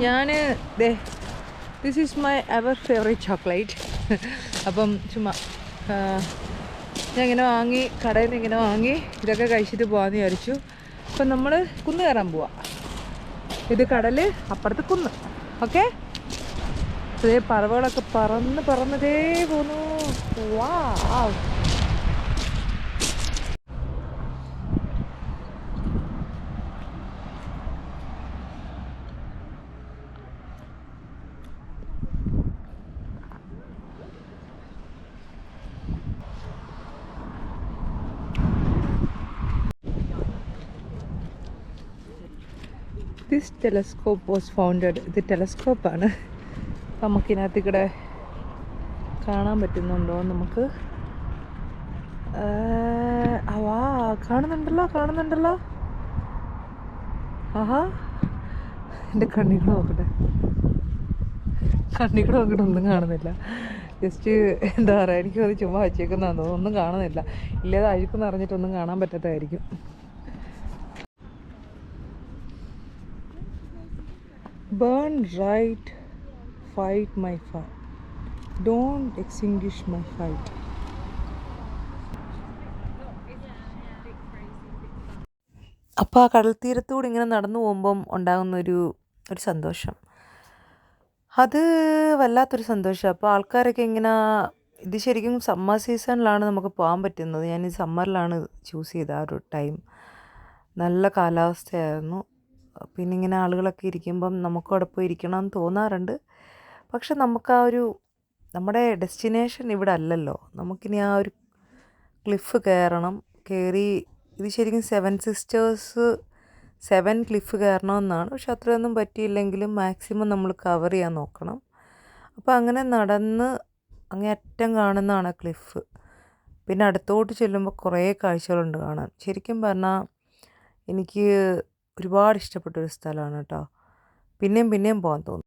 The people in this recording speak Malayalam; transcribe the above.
ഞാൻ this is my ever favourite chocolate. അപ്പം ചുമ്മാ ഞാൻ ഇങ്ങനെ വാങ്ങി, കടയിൽ നിന്ന് ഇങ്ങനെ വാങ്ങി ഇതൊക്കെ കഴിച്ചിട്ട് പോകാമെന്ന് വിചാരിച്ചു. അപ്പം നമ്മൾ കുന്ന് കയറാൻ പോവാം. ഇത് കടൽ, അപ്പുറത്ത് കുന്ന്. ഓക്കെ, അതേ പറവകളൊക്കെ പറന്നതേ പോന്നു. വാ, ദിസ് ടെലസ്കോപ്പ് വാസ് ഫൗണ്ടഡ്. ഇത് ടെലസ്കോപ്പാണ്. നമുക്കിനകത്ത് കൂടെ കാണാൻ പറ്റുന്നുണ്ടോ നമുക്ക്? വാ, കാണുന്നുണ്ടല്ലോ. ആഹാ, എൻ്റെ കണ്ണിക്കൂടെ നോക്കട്ടെ ഒന്നും കാണുന്നില്ല. ജസ്റ്റ് എന്താ പറയുക, എനിക്കത് ചുമ്മാ വച്ചേക്കുന്നതാണെന്ന് തോന്നുന്നു. ഒന്നും കാണുന്നില്ല. ഇല്ലാതെ അഴുക്കെന്ന് അറിഞ്ഞിട്ടൊന്നും കാണാൻ പറ്റാത്തതായിരിക്കും. Burn right, fight my fight. Don't extinguish my fight. അപ്പോൾ ആ കടൽ തീരത്തൂടെ ഇങ്ങനെ നടന്നു പോകുമ്പം ഉണ്ടാകുന്നൊരു സന്തോഷം, അത് വല്ലാത്തൊരു സന്തോഷം. അപ്പോൾ ആൾക്കാരൊക്കെ ഇങ്ങനെ, ഇത് ശരിക്കും സമ്മർ സീസണിലാണ് നമുക്ക് പോകാൻ പറ്റുന്നത്. ഞാൻ ഈ സമ്മറിലാണ് ചൂസ് ചെയ്ത ആ ഒരു ടൈം. നല്ല കാലാവസ്ഥയായിരുന്നു. പിന്നെ ഇങ്ങനെ ആളുകളൊക്കെ ഇരിക്കുമ്പം നമുക്കവിടെ പോയി ഇരിക്കണമെന്ന് തോന്നാറുണ്ട്. പക്ഷെ നമുക്ക് ആ ഒരു, നമ്മുടെ ഡെസ്റ്റിനേഷൻ ഇവിടെ അല്ലല്ലോ. നമുക്കിനി ആ ഒരു ക്ലിഫ് കയറി, ഇത് ശരിക്കും 7 സിസ്റ്റേഴ്സ് 7 ക്ലിഫ് കയറണമെന്നാണ്. പക്ഷെ അത്രയൊന്നും പറ്റിയില്ലെങ്കിലും മാക്സിമം നമ്മൾ കവർ ചെയ്യാൻ നോക്കണം. അപ്പോൾ അങ്ങനെ നടന്ന് അങ്ങേയറ്റം കാണുന്നതാണ് ക്ലിഫ്. പിന്നെ അടുത്തോട്ട് ചെല്ലുമ്പോൾ കുറേ കാഴ്ചകളുണ്ട് കാണാൻ. ശരിക്കും പറഞ്ഞാൽ എനിക്ക് ഒരുപാട് ഇഷ്ടപ്പെട്ടൊരു സ്ഥലമാണ് കേട്ടോ. പിന്നെയും പോകാൻ തോന്നും.